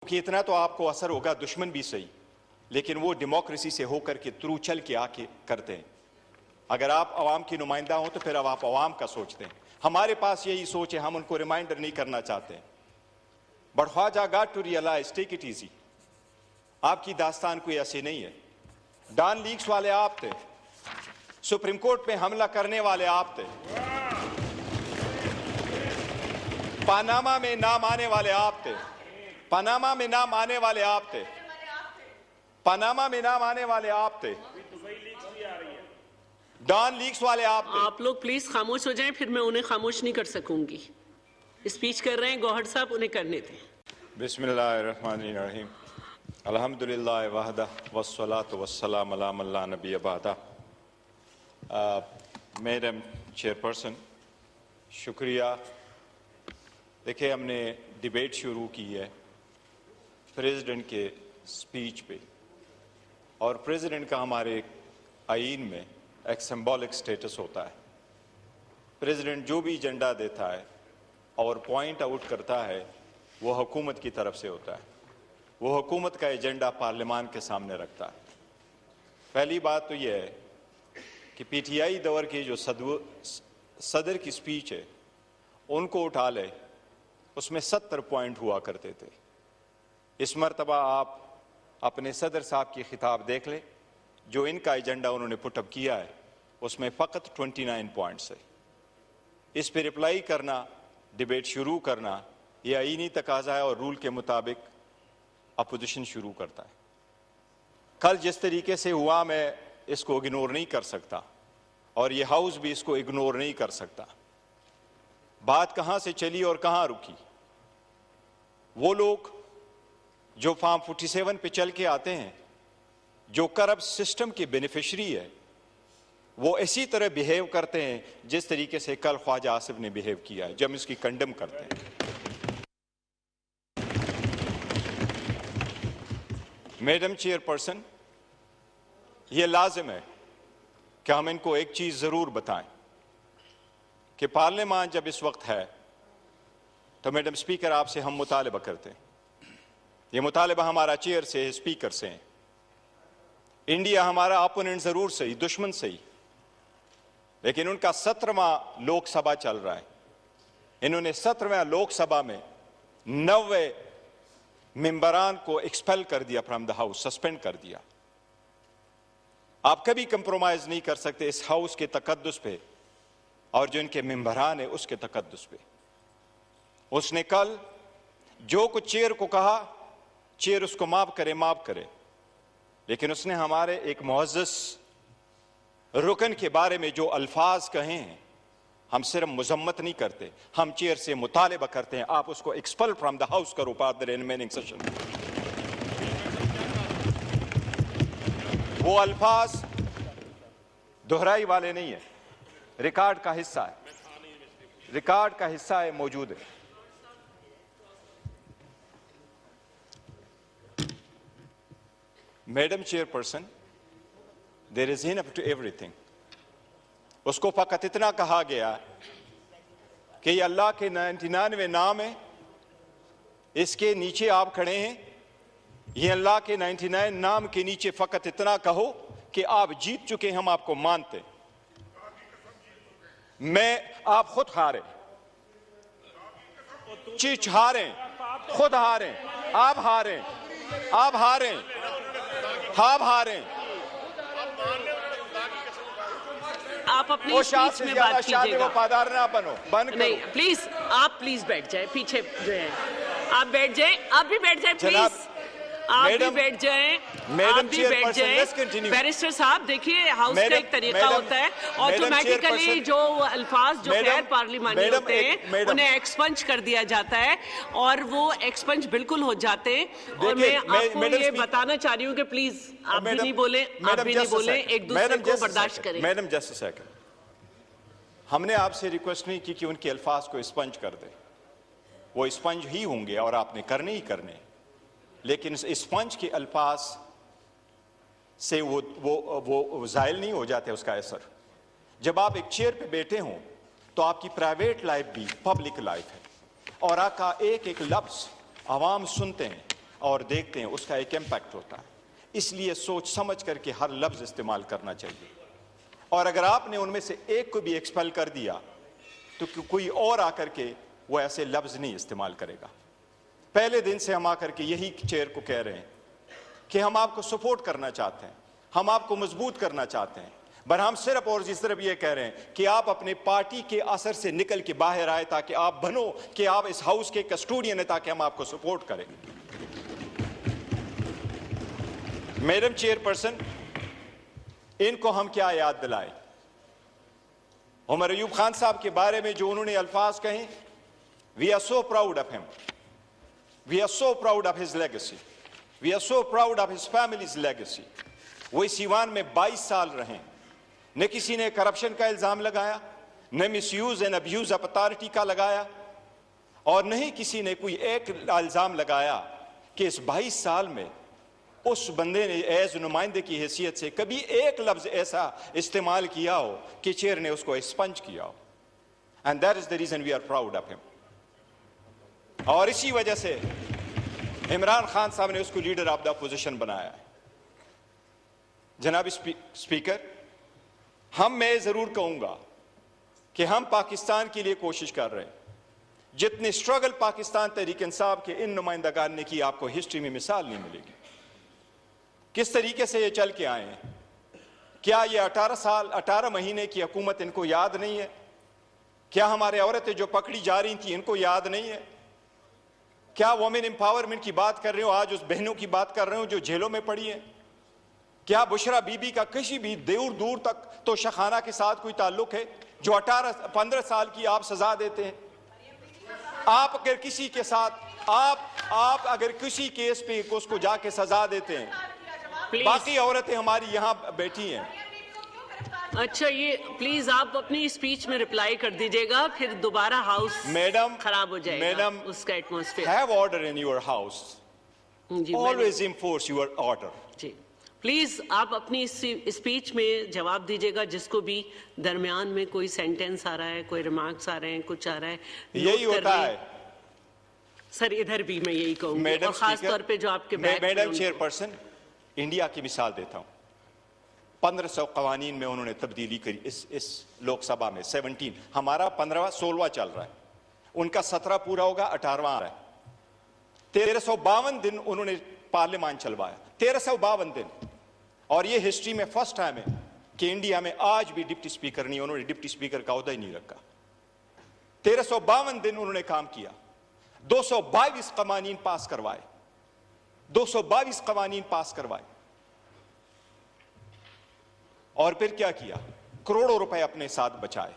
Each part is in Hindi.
कि इतना तो आपको असर होगा, दुश्मन भी सही, लेकिन वो डेमोक्रेसी से होकर के थ्रू चल के आके करते हैं। अगर आप अवाम की नुमाइंदा हो तो फिर अब आप अवाम का सोचते हैं। हमारे पास यही सोच है, हम उनको रिमाइंडर नहीं करना चाहते। But Khwaja got to realize, take it easy. आपकी दास्तान कोई ऐसी नहीं है। डॉन लीक्स वाले आप थे, सुप्रीम कोर्ट पे हमला करने वाले आप थे, पनामा में नाम आने वाले आप थे, पनामा में नाम आने वाले आप थे, पनामा में नाम आने वाले आप थे, डॉन लीक्स वाले आप थे। आप लोग प्लीज खामोश हो जाएं, फिर मैं उन्हें खामोश नहीं कर सकूंगी। स्पीच कर रहे हैं गौहर साहब, उन्हें करने दें। बिस्मिल्लाहिर्रहमानिर्रहीम, अल्हम्दुलिल्लाह वहदा वस्सलातु वस्सलाम अला मन ला नबी बअदा। मैडम चेयरपर्सन, शुक्रिया। देखिए, हमने डिबेट शुरू की है प्रेसिडेंट के स्पीच पे, और प्रेसिडेंट का हमारे आईन में एक सिंबॉलिक स्टेटस होता है। प्रेसिडेंट जो भी एजेंडा देता है और पॉइंट आउट करता है वो हुकूमत की तरफ से होता है। वो हुकूमत का एजेंडा पार्लियामान के सामने रखता है। पहली बात तो यह है कि पीटीआई दौर की जो सदर की स्पीच है उनको उठा ले, उसमें 70 पॉइंट हुआ करते थे। इस मरतबा आप अपने सदर साहब की खिताब देख ले, जो इनका एजेंडा उन्होंने पुटअप किया है उसमें फ़कत 29 पॉइंट्स है। इस पर रिप्लाई करना, डिबेट शुरू करना, यह आईनी तकाजा है और रूल के मुताबिक अपोजिशन शुरू करता है। कल जिस तरीके से हुआ, मैं इसको इग्नोर नहीं कर सकता और यह हाउस भी इसको इग्नोर नहीं कर सकता। बात कहां से चली और कहां रुकी? वो लोग जो फॉर्म 47 पे चल के आते हैं, जो करप्ट सिस्टम के बेनिफिशरी है, वो इसी तरह बिहेव करते हैं जिस तरीके से कल ख्वाजा आसिफ ने बिहेव किया है, जब इसकी कंडेम करते हैं। मैडम चेयरपर्सन, ये लाजिम है कि हम इनको एक चीज जरूर बताएं कि पार्लियामान जब इस वक्त है तो मैडम स्पीकर आपसे हम मुतालबा करते हैं। ये मुतालबा हमारा चेयर से है, स्पीकर से है। इंडिया हमारा अपोनेंट जरूर सही, दुश्मन सही, लेकिन उनका 17वां लोकसभा चल रहा है। इन्होंने 17वें लोकसभा में 90 मेंबरान को एक्सपेल कर दिया फ्रॉम द हाउस, सस्पेंड कर दिया। आप कभी कंप्रोमाइज नहीं कर सकते इस हाउस के तकद्दुस पे और जो इनके मेंबरान है उसके तकद्दुस पे। उसने कल जो कुछ चेयर को कहा, चेयर उसको माफ करे, लेकिन उसने हमारे एक मुअज़्ज़ज़ रुकन के बारे में जो अल्फाज कहे हैं, हम सिर्फ मुजम्मत नहीं करते, हम चेयर से मुतालिबा करते हैं आप उसको एक्सपेल फ्रॉम द हाउस करो फॉर द रिमेनिंग सेशन। वो अल्फाज दोहराई वाले नहीं है, रिकॉर्ड का हिस्सा है, रिकॉर्ड का हिस्सा है, मौजूद है। Madam chairperson, there is enough to everything. उसको फकत इतना कहा गया कि ये अल्लाह के 99 नाम है, इसके नीचे आप खड़े हैं, ये अल्लाह के 99 नाम के नीचे फकत इतना कहो कि आप जीत चुके, हम आपको मानते। आप खुद हारे, चिच हारे, खुद हारे, आप हारे, आप हारे, आप हारे। आप अपनी स्पीच में बात कीजिएगा। वफादार ना बनो, बंद नहीं, प्लीज आप प्लीज बैठ जाए, पीछे जो है आप बैठ जाए, आप भी बैठ जाए प्लीज, आप भी बैठ जाए, आप भी बैठ जाए। बैरिस्टर साहब, देखिए हाउस का एक तरीका होता है, ऑटोमेटिकली जो अल्फाज जो गैर पार्लिमानी होते हैं उन्हें एक्सपंज कर दिया जाता है और वो एक्सपंज बिल्कुल हो जाते हैं। और मैं आपको ये बताना चाह रही हूँ कि प्लीज आप भी नहीं बोले, आप भी नहीं बोले, एक दूसरे को बर्दाश्त करें। मैडम जस्ट अ सेकंड, हमने आपसे रिक्वेस्ट नहीं की कि उनके अल्फाज को स्पंज कर दे, वो स्पंज ही होंगे और आपने करने ही करने, लेकिन स्पंज के अल्फाज से वो जायल नहीं हो जाते उसका असर। जब आप एक चेयर पे बैठे हों तो आपकी प्राइवेट लाइफ भी पब्लिक लाइफ है, और आपका एक एक लफ्ज आवाम सुनते हैं, और देखते हैं उसका एक इम्पैक्ट होता है। इसलिए सोच समझ करके हर लफ्ज़ इस्तेमाल करना चाहिए। और अगर आपने उनमें से एक को भी एक्सपेल कर दिया तो कोई और आकर के वो ऐसे लफ्ज़ नहीं इस्तेमाल करेगा। पहले दिन से हम आकर के यही चेयर को कह रहे हैं कि हम आपको सपोर्ट करना चाहते हैं, हम आपको मजबूत करना चाहते हैं, पर हम सिर्फ और इस तरफ ये कह रहे हैं कि आप अपने पार्टी के असर से निकल के बाहर आए ताकि आप बनो कि आप इस हाउस के कस्टोडियन हैं, ताकि हम आपको सपोर्ट करें। मैडम चेयरपर्सन, इनको हम क्या याद दिलाएं? उमर अयूब खान साहब के बारे में जो उन्होंने अल्फाज कहे, we are so proud of him, we are so proud of his legacy, we are so proud of his family's legacy. वो इस ईवान में 22 साल रहे, न किसी ने करप्शन का इल्जाम लगाया, न misuse and abuse of authority का लगाया, और न ही किसी ने कोई एक इल्जाम लगाया कि इस 22 साल में उस बंदे ने एज नुमाइंदे की हैसियत से कभी एक लफ्ज ऐसा इस्तेमाल किया हो कि चेयर ने उसको एक्सपंज किया हो। And that is the reason we are proud of him. और इसी वजह से इमरान खान साहब ने उसको लीडर ऑफ द अपोजिशन बनाया है। जनाब स्पीकर, मैं जरूर कहूंगा कि हम पाकिस्तान के लिए कोशिश कर रहे हैं। जितने स्ट्रगल पाकिस्तान तहरीक इंसाफ के इन नुमाइंदगान ने की, आपको हिस्ट्री में मिसाल नहीं मिलेगी। किस तरीके से ये चल के आए हैं। क्या ये 18 महीने की हुकूमत इनको याद नहीं है? क्या हमारे औरतें जो पकड़ी जा रही थी इनको याद नहीं है? क्या वुमेन एम्पावरमेंट की बात कर रहे हो, आज उस बहनों की बात कर रहे हो जो जेलों में पड़ी है? क्या बुशरा बीबी का किसी भी दूर तक तो शखाना के साथ कोई ताल्लुक है जो 15 साल की आप सजा देते हैं? आप अगर किसी के साथ आप अगर किसी केस पे उसको जाके सजा देते हैं, बाकी औरतें हमारी यहां बैठी हैं। अच्छा, ये प्लीज आप अपनी स्पीच में रिप्लाई कर दीजिएगा, फिर दोबारा हाउस मैडम खराब हो जाएगा। मैडम, उसका atmosphere. Have order in your house, always enforce your order. जी प्लीज आप अपनी स्पीच में जवाब दीजिएगा, जिसको भी दरमियान में कोई सेंटेंस आ रहा है, कोई रिमार्क्स आ रहे हैं, कुछ आ रहा है, यही होता है सर। इधर भी मैं यही कहूंगी, और खास तौर पे जो आपके मैडम चेयरपर्सन, इंडिया की मिसाल देता हूं। 1500 कवानीन में उन्होंने तब्दीली करी इस लोकसभा में। 17, हमारा 15वां 16वां चल रहा है, उनका 17 पूरा होगा, 18वां आ रहा है। 1352 दिन उन्होंने पार्लियामान चलवाया, 1352 दिन। और ये हिस्ट्री में फर्स्ट टाइम है कि इंडिया में आज भी डिप्टी स्पीकर नहीं, उन्होंने डिप्टी स्पीकर का ओहदा ही नहीं रखा। 1352 दिन उन्होंने काम किया, 222 कवानीन पास करवाए, 222 कवानीन पास करवाए। और फिर क्या किया? करोड़ों रुपए अपने साथ बचाए।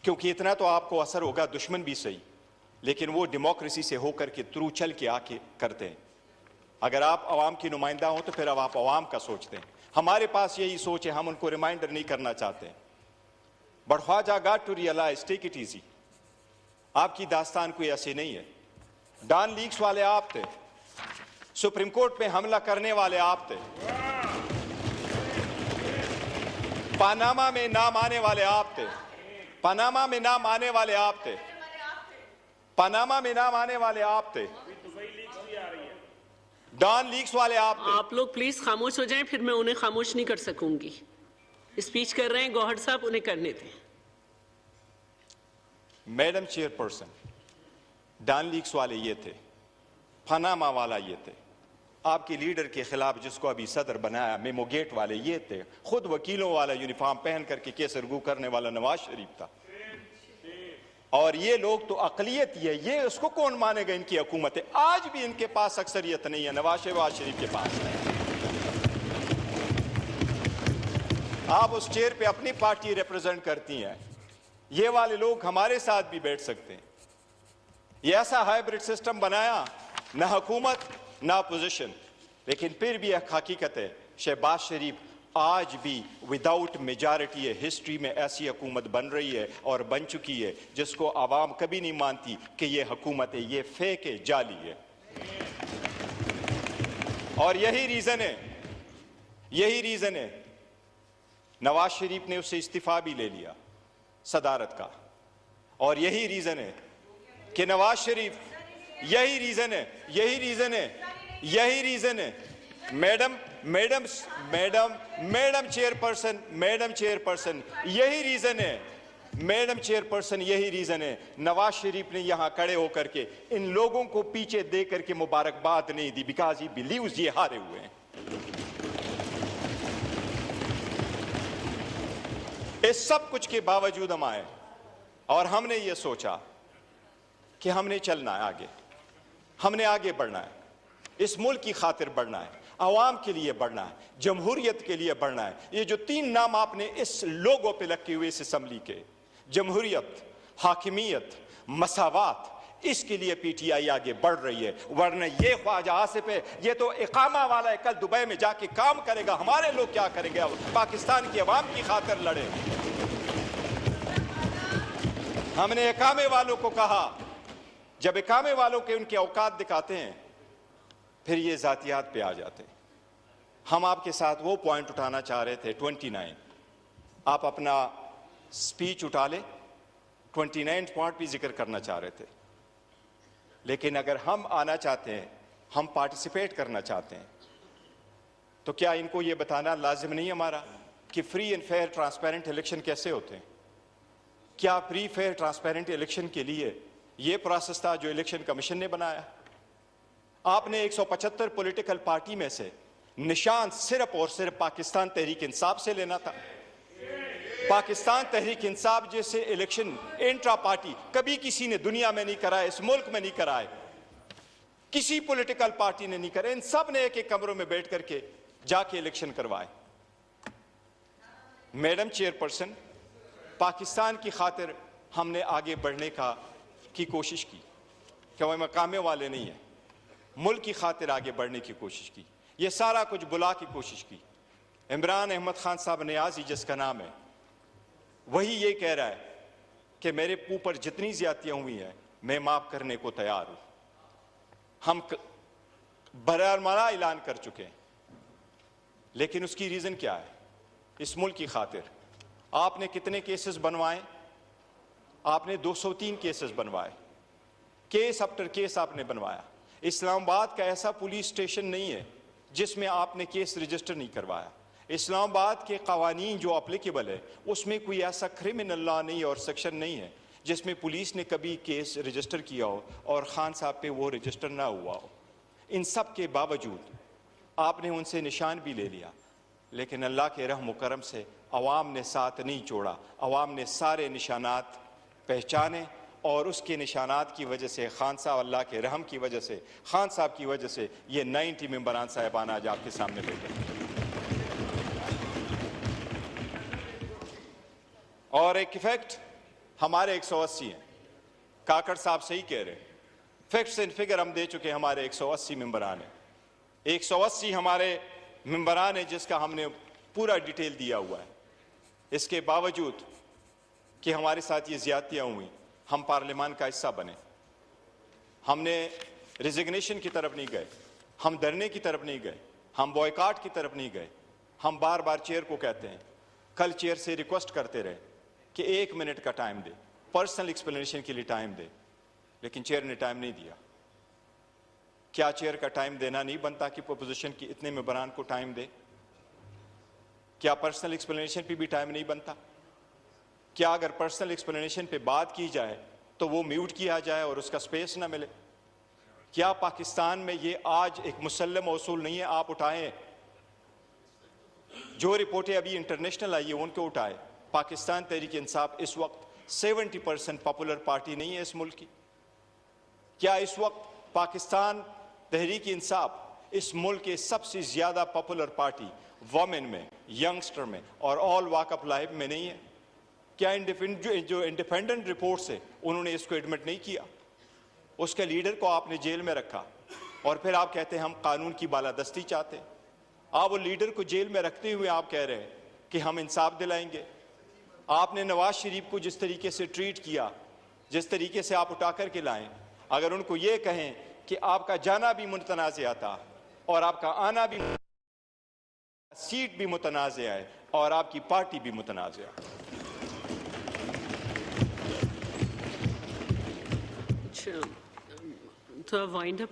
क्योंकि इतना तो आपको असर होगा, दुश्मन भी सही, लेकिन वो डेमोक्रेसी से होकर के थ्रू चल के आके करते हैं। अगर आप अवाम की नुमाइंदा हो तो फिर अब आप अवाम का सोचते हैं। हमारे पास यही सोच है, हम उनको रिमाइंडर नहीं करना चाहते। But Khwaja got to realize, take it easy. आपकी दास्तान कोई ऐसी नहीं है। डॉन लीक्स वाले आप थे, सुप्रीम कोर्ट पे हमला करने वाले आप थे, पनामा में नाम आने वाले आप थे, पनामा में नाम आने वाले आप थे, पनामा में नाम आने वाले आप थे, डॉन लीक्स वाले आप थे। आप लोग प्लीज खामोश हो जाएं, फिर मैं उन्हें खामोश नहीं कर सकूंगी। स्पीच कर रहे हैं गौहर साहब, उन्हें करने दें। मैडम चेयरपर्सन, डॉन लीक्स वाले ये थे, पनामा वाला ये थे, आपके लीडर के खिलाफ जिसको अभी सदर बनाया मेमो गेट वाले ये थे, खुद वकीलों वाला यूनिफॉर्म पहन करके केस रगू करने वाला नवाज शरीफ था। और ये लोग तो अकलियत ही है, ये उसको कौन मानेगा? इनकी हुकूमत है, आज भी इनके पास अक्सरियत नहीं है, नवाज शरीफ के पास है। आप उस चेयर पे अपनी पार्टी रिप्रेजेंट करती हैं, ये वाले लोग हमारे साथ भी बैठ सकते हैं। ये ऐसा हाइब्रिड सिस्टम बनाया, ना हुकूमत ना अपोजिशन, लेकिन फिर भी एक हकीकत है, शहबाज शरीफ आज भी विदाउट मेजॉरिटी है हिस्ट्री में ऐसी हुकूमत बन रही है और बन चुकी है जिसको आवाम कभी नहीं मानती कि ये हुकूमत है, ये फेक है, जाली है। और यही रीजन है नवाज शरीफ ने उससे इस्तीफा भी ले लिया सदारत का। और यही रीजन है कि नवाज शरीफ यही रीजन है, यही रीजन है, यही रीजन है। Madam madam madam madam chairperson, madam chairperson, यही रीजन है, मैडम चेयरपर्सन, यही रीजन है। नवाज शरीफ ने यहां खड़े होकर के इन लोगों को पीछे दे करके मुबारकबाद नहीं दी, बिकॉज ही बिलीव्स ये हारे हुए हैं। इस सब कुछ के बावजूद हम आए और हमने ये सोचा कि हमने चलना है आगे, हमने आगे बढ़ना है, इस मुल्क की खातिर बढ़ना है, आवाम के लिए बढ़ना है, जमहूरियत के लिए बढ़ना है। ये जो 3 नाम आपने इस लोगों पे लगे हुए इस असम्बली के, जमहूरियत, हाकिमियत, मसावात, इसके लिए पीटीआई आगे बढ़ रही है। वरना ये ख्वाजा आसिफ है, ये तो इकामा वाला है, कल दुबई में जाके काम करेगा, हमारे लोग क्या करेंगे? अब पाकिस्तान की आवाम की खातिर लड़े। हमने इकामे वालों को कहा, जब इकामे वालों के उनके औकात दिखाते हैं फिर ये जातियात पे आ जाते हैं। हम आपके साथ वो पॉइंट उठाना चाह रहे थे 29, आप अपना स्पीच उठा ले, 29 पॉइंट भी जिक्र करना चाह रहे थे। लेकिन अगर हम आना चाहते हैं, हम पार्टिसिपेट करना चाहते हैं, तो क्या इनको ये बताना लाजिम नहीं हमारा कि free and fair transparent election कैसे होते हैं? क्या फ्री फेयर ट्रांसपेरेंट इलेक्शन के लिए ये प्रोसेस था जो इलेक्शन कमीशन ने बनाया? आपने 175 पॉलिटिकल पार्टी में से निशान सिर्फ और सिर्फ पाकिस्तान तहरीक इंसाफ से लेना था। पाकिस्तान तहरीक इंसाफ जैसे इलेक्शन इंट्रा पार्टी कभी किसी ने दुनिया में नहीं कराए, इस मुल्क में नहीं कराए, किसी पॉलिटिकल पार्टी ने नहीं कराए। इन सब ने एक एक कमरों में बैठ करके जाके इलेक्शन करवाए। मैडम चेयरपर्सन, पाकिस्तान की खातिर हमने आगे बढ़ने की कोशिश की, क्या वह मकामे वाले नहीं है, मुल्क की खातिर आगे बढ़ने की कोशिश की, ये सारा कुछ बुला की कोशिश की। इमरान अहमद खान साहब नियाज़ी जिसका नाम है, वही ये कह रहा है कि मेरे ऊपर जितनी ज्यादतियां हुई हैं मैं माफ करने को तैयार हूं। हम बरामदा ऐलान कर चुके हैं, लेकिन उसकी रीजन क्या है? इस मुल्क की खातिर आपने कितने केसेस बनवाए? आपने 203 केसेस बनवाए, केस आफ्टर केस आपने बनवाया। इस्लामाबाद का ऐसा पुलिस स्टेशन नहीं है जिसमें आपने केस रजिस्टर नहीं करवाया। इस्लामाबाद के कवानीन जो अप्लीकेबल है उसमें कोई ऐसा क्रिमिनल लॉ नहीं और सेक्शन नहीं है जिसमें पुलिस ने कभी केस रजिस्टर किया हो और खान साहब पे वो रजिस्टर ना हुआ हो। इन सब के बावजूद आपने उनसे निशान भी ले लिया, लेकिन अल्लाह के रहम करम से अवाम ने साथ नहीं छोड़ा। अवाम ने सारे निशानात पहचाने और उसके निशानात की वजह से खान साहब, अल्लाह के रहम की वजह से, खान साहब की वजह से ये 90 मेंबरान साहिबान आज आपके सामने बैठे। और एक इफेक्ट हमारे 180 हैं। काकड़ साहब सही कह रहे हैं, फैक्ट्स एंड फिगर हम दे चुके हैं। हमारे 180 मेंबरान हैं, 180 हमारे मेंबरान हैं जिसका हमने पूरा डिटेल दिया हुआ है। इसके बावजूद कि हमारे साथ ये ज्यादतियां हुई, हम पार्लियामान का हिस्सा बने। हमने रिजिग्नेशन की तरफ नहीं गए, हम धरने की तरफ नहीं गए, हम बॉयकॉट की तरफ नहीं गए। हम बार बार चेयर को कहते हैं, कल चेयर से रिक्वेस्ट करते रहे कि 1 मिनट का टाइम दे, पर्सनल एक्सप्लेनेशन के लिए टाइम दे, लेकिन चेयर ने टाइम नहीं दिया। क्या चेयर का टाइम देना नहीं बनता कि पोजीशन की इतने मेंबरान को टाइम दे? क्या पर्सनल एक्सप्लेनेशन पे भी टाइम नहीं बनता? क्या अगर पर्सनल एक्सप्लेनेशन पे बात की जाए तो वो म्यूट किया जाए और उसका स्पेस ना मिले? क्या पाकिस्तान में ये आज एक मुसल्लम उसूल नहीं है? आप उठाएं, जो रिपोर्टें अभी इंटरनेशनल आई है उनको उठाए। पाकिस्तान तहरीक इंसाफ इस वक्त 70% पॉपुलर पार्टी नहीं है इस मुल्क की। क्या इस वक्त पाकिस्तान तहरीक इंसाफ इस मुल्क के सबसे ज्यादा पॉपुलर पार्टी वोमेन में, यंगस्टर में और ऑल वॉक ऑफ लाइफ में नहीं है? क्या जो इंडिपेंडेंट रिपोर्ट्स है उन्होंने इसको एडमिट नहीं किया? उसके लीडर को आपने जेल में रखा और फिर आप कहते हैं हम कानून की बालादस्ती चाहते हैं। आप वो लीडर को जेल में रखते हुए आप कह रहे हैं कि हम इंसाफ दिलाएंगे। आपने नवाज शरीफ को जिस तरीके से ट्रीट किया, जिस तरीके से आप उठा कर के लाएं, अगर उनको ये कहें कि आपका जाना भी मुतनाज़ था और आपका आना भी, सीट भी मुतनाज़ है और आपकी पार्टी भी मुतनाज़ है। थोड़ा वाइंड अप